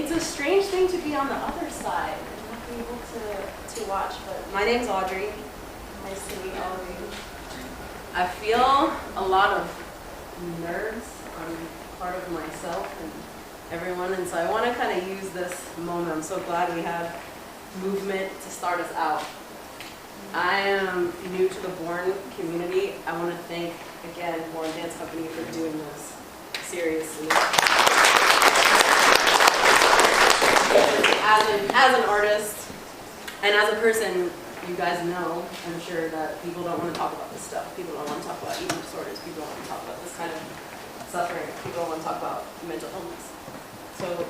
it's a strange thing to be on the other side and not be able to watch, but my name's Audrey. Nice to meet all of you. I feel a lot of nerves on part of myself and everyone, and so I want to kind of use this moment. I'm so glad we have movement to start us out. I am new to the Borne community. I want to thank, again, Borne Dance Company for doing this seriously. As an artist and as a person, you guys know, I'm sure, that people don't want to talk about this stuff. People don't want to talk about eating disorders. People don't want to talk about this kind of suffering. People don't want to talk about mental illness. So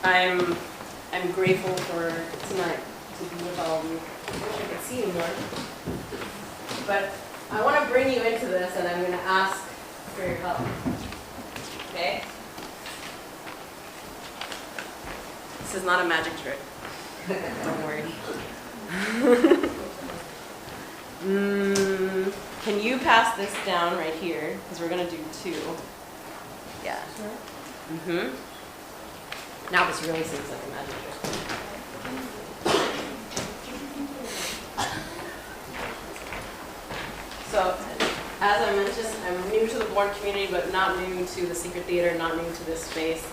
I'm grateful for tonight to be with all of you. I wish I could see you more. But I want to bring you into this, and I'm going to ask for your help. Okay? This is not a magic trick. Don't worry. Can you pass this down right here? Because we're going to do two. Yeah. Now this really seems like a magic trick. So, as I mentioned, I'm new to the Borne community, but not new to the Secret Theater, not new to this space.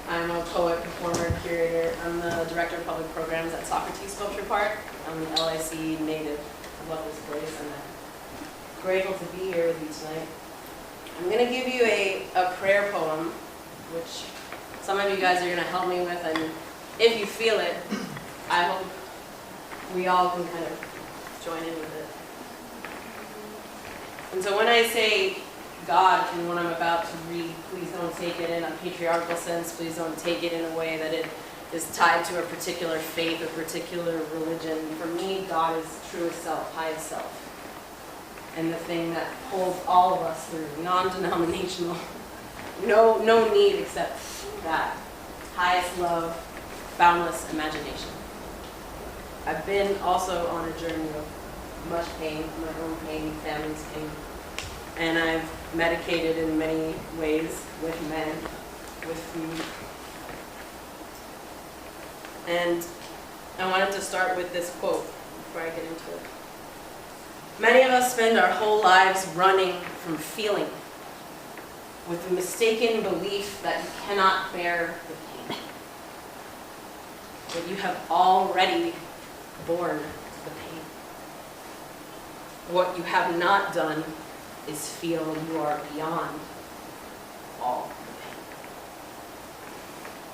I'm a poet, performer, curator. I'm the director of public programs at Socrates Sculpture Park. I'm an LIC native. I love this place, and I'm grateful to be here with you tonight. I'm going to give you a prayer poem, which some of you guys are going to help me with, and if you feel it, I hope we all can kind of join in with it. And so when I say God in what I'm about to read, please don't take it in a patriarchal sense. Please don't take it in a way that it is tied to a particular faith or particular religion. For me, God is truest self, highest self, and the thing that holds all of us through, non-denominational. No need except that. Highest love, boundless imagination. I've been also on a journey of much pain, my own pain, family's pain. And I've medicated in many ways with men, with food. And I wanted to start with this quote before I get into it. Many of us spend our whole lives running from feeling, with the mistaken belief that you cannot bear the pain. That you have already borne the pain. What you have not done is feel you are beyond all the pain.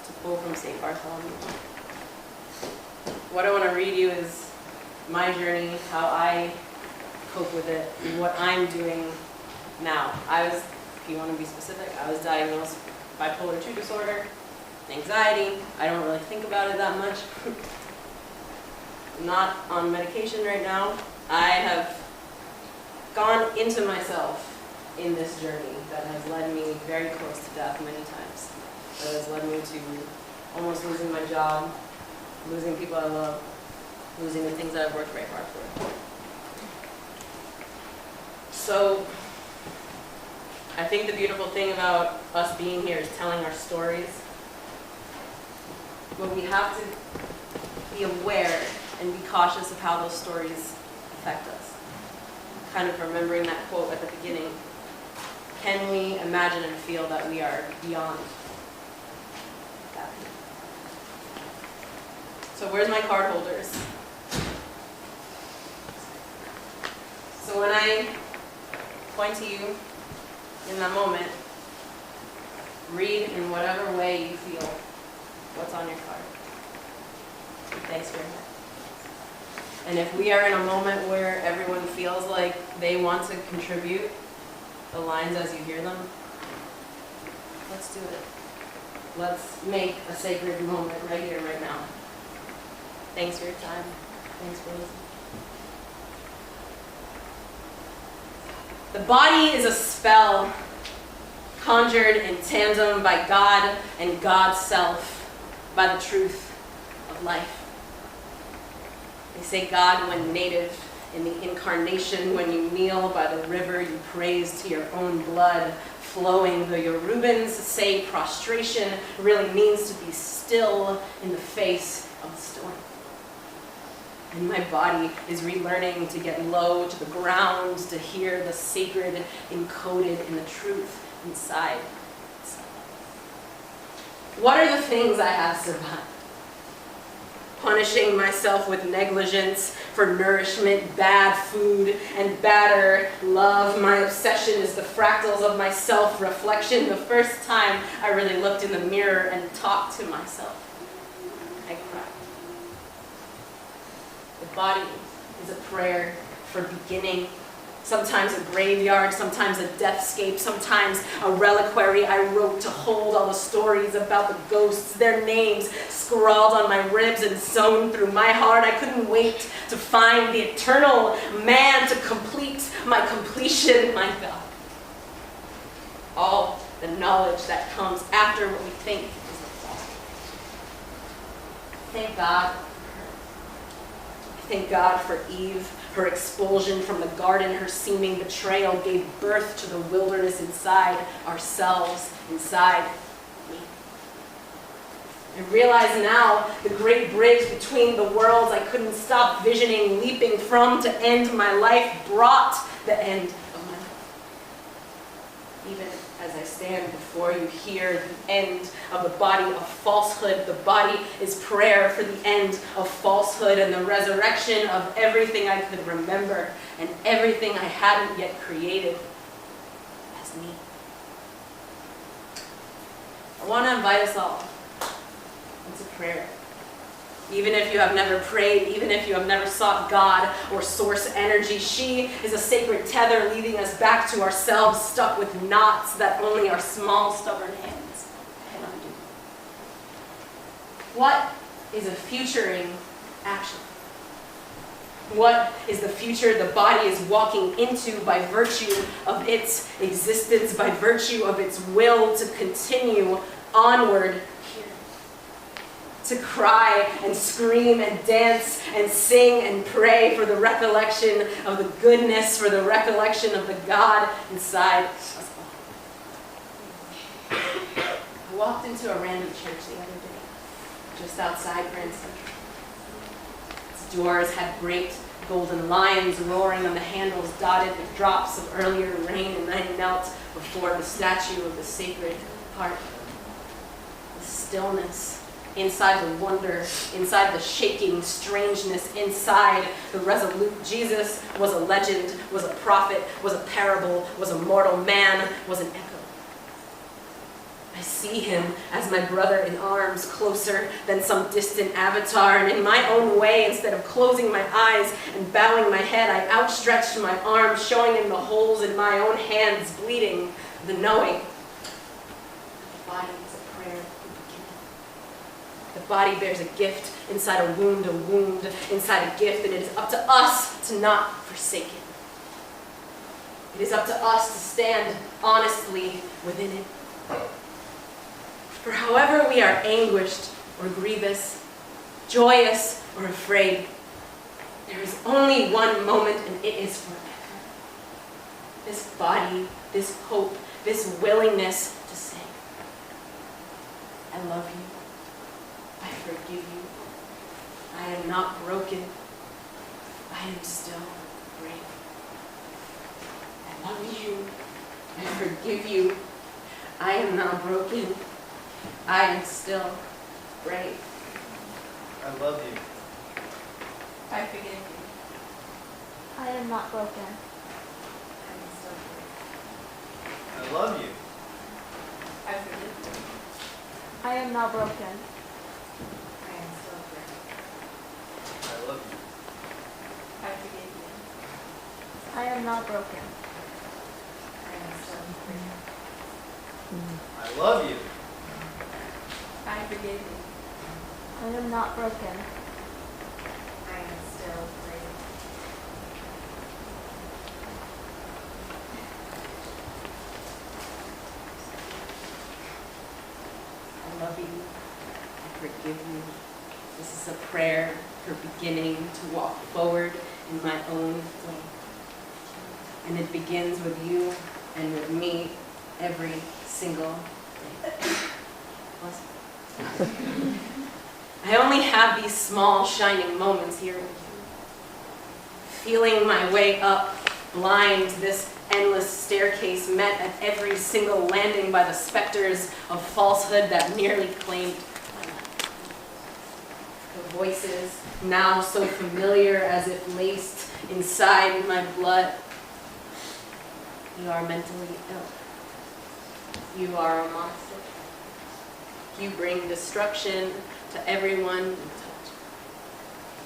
To pull from St. Bartholomew. What I want to read you is my journey, how I cope with it, and what I'm doing now. If you want to be specific, I was diagnosed with bipolar 2 disorder, anxiety. I don't really think about it that much. I'm not on medication right now. I have gone into myself in this journey that has led me very close to death many times. That has led me to almost losing my job, losing people I love, losing the things that I've worked very hard for. So, I think the beautiful thing about us being here is telling our stories. But we have to be aware and be cautious of how those stories affect us. Kind of remembering that quote at the beginning. Can we imagine and feel that we are beyond that? So where's my card holders? So when I point to you in that moment, read in whatever way you feel what's on your card. Thanks for that. And if we are in a moment where everyone feels like they want to contribute the lines as you hear them, let's do it. Let's make a sacred moment right here, right now. Thanks for your time. Thanks for listening. The body is a spell conjured in tandem by God and God's self, by the truth of life. They say God when native, in the incarnation when you kneel by the river you praise to your own blood, flowing. The Yorubans say prostration really means to be still in the face of the storm. And my body is relearning to get low to the ground, to hear the sacred encoded in the truth inside. What are the things I have survived? Punishing myself with negligence for nourishment, bad food, and badder love. My obsession is the fractals of my self-reflection. The first time I really looked in the mirror and talked to myself, I cried. The body is a prayer for beginning. Sometimes a graveyard, sometimes a deathscape, sometimes a reliquary I wrote to hold all the stories about the ghosts, their names scrawled on my ribs and sewn through my heart. I couldn't wait to find the eternal man to complete my completion, my God. All the knowledge that comes after what we think is the fall. Thank God. Thank God for Eve. Her expulsion from the garden, her seeming betrayal gave birth to the wilderness inside ourselves, inside me. I realize now the great bridge between the worlds I couldn't stop visioning, leaping from to end my life, brought the end of my life. Even as I stand before you here, the end of the body of falsehood. The body is prayer for the end of falsehood and the resurrection of everything I could remember and everything I hadn't yet created as me. I want to invite us all into prayer. Even if you have never prayed, even if you have never sought God or source energy, she is a sacred tether leading us back to ourselves, stuck with knots that only our small, stubborn hands can undo. What is a futuring action? What is the future the body is walking into by virtue of its existence, by virtue of its will to continue onward here? To cry and scream and dance and sing and pray for the recollection of the goodness, for the recollection of the God inside us all. I walked into a random church the other day, just outside Grand Central. Its doors had great golden lions roaring on the handles, dotted with drops of earlier rain, and I knelt before the statue of the Sacred Heart. The stillness, inside the wonder, inside the shaking strangeness, inside the resolute Jesus was a legend, was a prophet, was a parable, was a mortal man, was an echo. I see him as my brother in arms, closer than some distant avatar, and in my own way, instead of closing my eyes and bowing my head, I outstretched my arms, showing him the holes in my own hands, bleeding, the knowing. The body is a prayer. The body bears a gift inside a wound inside a gift, and it is up to us to not forsake it. It is up to us to stand honestly within it. For however we are anguished or grievous, joyous or afraid, there is only one moment, and it is forever. This body, this hope, this willingness to say, I love you. I forgive you. I am not broken. I am still brave. I love you. I forgive you. I am not broken. I am still brave. I love you. I forgive you. I am not broken. I am still brave. I love you. I forgive you. I am not broken. I am still brave. I love you. I forgive you. I am not broken. I am still brave. I love you. I forgive you. I am not broken. I am still brave. I love you. I forgive you. This is a prayer for beginning to walk forward in my own way. And it begins with you and with me every single day. Bless you. I only have these small shining moments here with you. Feeling my way up, blind, this endless staircase met at every single landing by the specters of falsehood that nearly claimed my life. The voices, now so familiar as if laced inside my blood. You are mentally ill. You are a monster. You bring destruction to everyone you touch.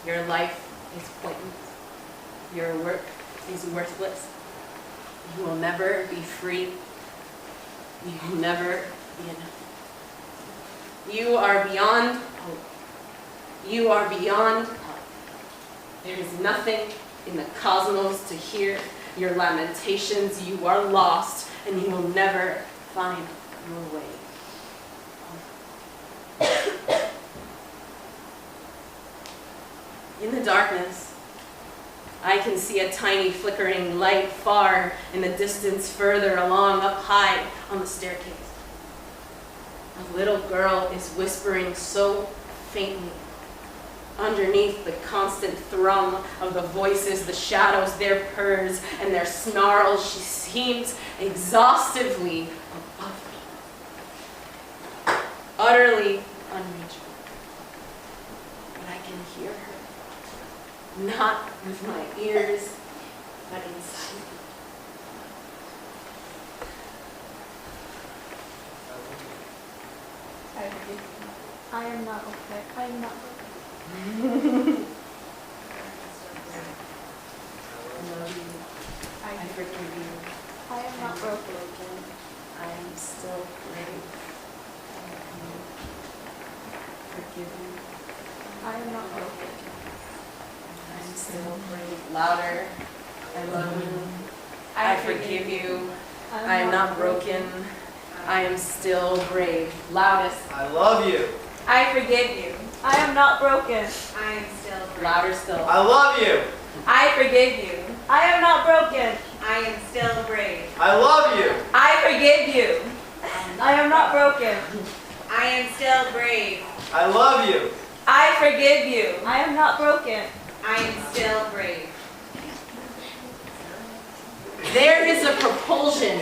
Your life is pointless. Your work is worthless. You will never be free. You will never be enough. You are beyond hope. You are beyond help. There is nothing in the cosmos to hear your lamentations. You are lost, and you will never find your way. In the darkness, I can see a tiny flickering light far in the distance, further along, up high on the staircase. A little girl is whispering so faintly. Underneath the constant thrum of the voices, the shadows, their purrs and their snarls, she seems exhaustively above me. Utterly unreachable. But I can hear her. Not with my ears, but inside me. I am not okay. I am not broken. I love you. I forgive you. I am not broken. I am still brave. Forgive you. I am not broken. I am still brave. Louder. I love you. I forgive you. I am not broken. I am still brave. Loudest. I love you. I forgive you. I am not broken. I am still brave. Louder still. I love you. I forgive you. I am not broken. I am still brave. I love you. I forgive you. I am not broken. I am still brave. I love you. I forgive you. I am not broken. I am still brave. There is a propulsion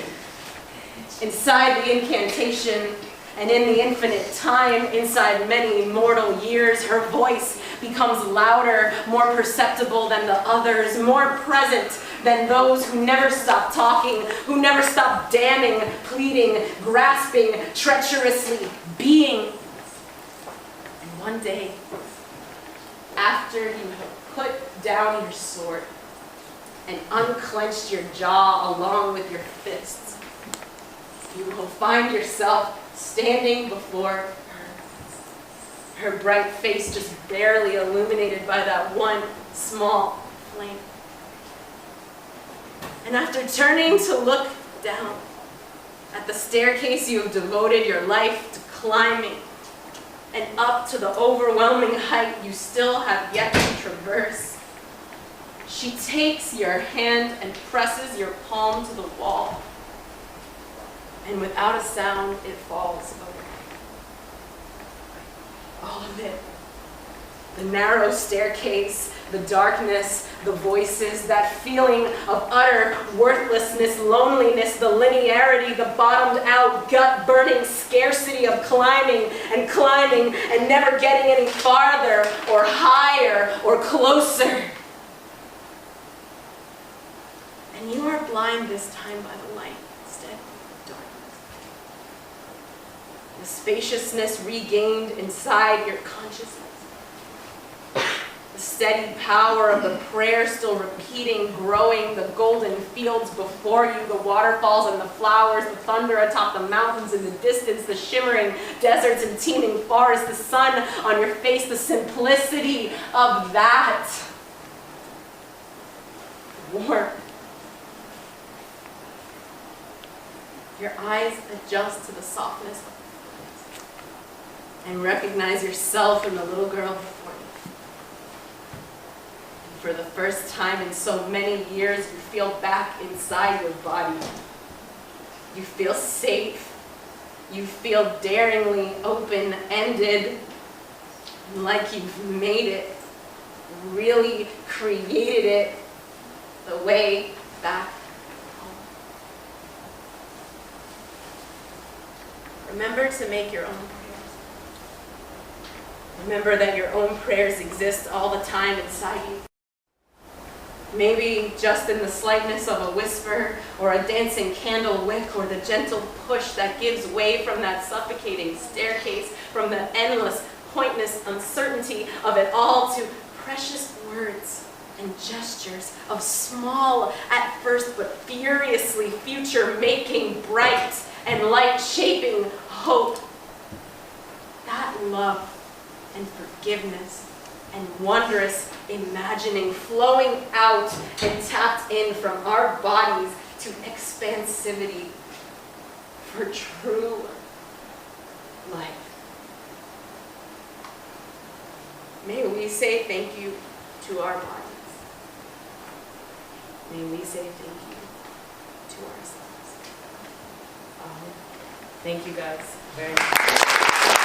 inside the incantation, and in the infinite time, inside many mortal years, her voice becomes louder, more perceptible than the others, more present than those who never stop talking, who never stop damning, pleading, grasping, treacherously being. And one day, after you have put down your sword and unclenched your jaw along with your fists, you will find yourself standing before her. Her bright face just barely illuminated by that one small flame. And after turning to look down at the staircase you have devoted your life to climbing, and up to the overwhelming height you still have yet to traverse, she takes your hand and presses your palm to the wall. And without a sound, it falls away. All of it. The narrow staircase, the darkness, the voices, that feeling of utter worthlessness, loneliness, the linearity, the bottomed out, gut-burning scarcity of climbing and never getting any farther or higher or closer. And you are blind this time by the light instead of darkness. The spaciousness regained inside your consciousness. The steady power of the prayer still repeating, growing, the golden fields before you, the waterfalls and the flowers, the thunder atop the mountains in the distance, the shimmering deserts and teeming forests, the sun on your face, the simplicity of that. Warmth. Your eyes adjust to the softness of the flames and recognize yourself in the little girl before you. And for the first time in so many years, you feel back inside your body. You feel safe. You feel daringly open-ended, like you've made it, really created it the way back home. Remember to make your own prayers. Remember that your own prayers exist all the time inside you. Maybe just in the slightness of a whisper, or a dancing candle wick, or the gentle push that gives way from that suffocating staircase, from the endless, pointless uncertainty of it all to precious words and gestures of small at first but furiously future-making, bright and light-shaping hope. That love and forgiveness and wondrous imagining flowing out and tapped in from our bodies to expansivity for true life. May we say thank you to our bodies. May we say thank you to ourselves. Thank you guys very much.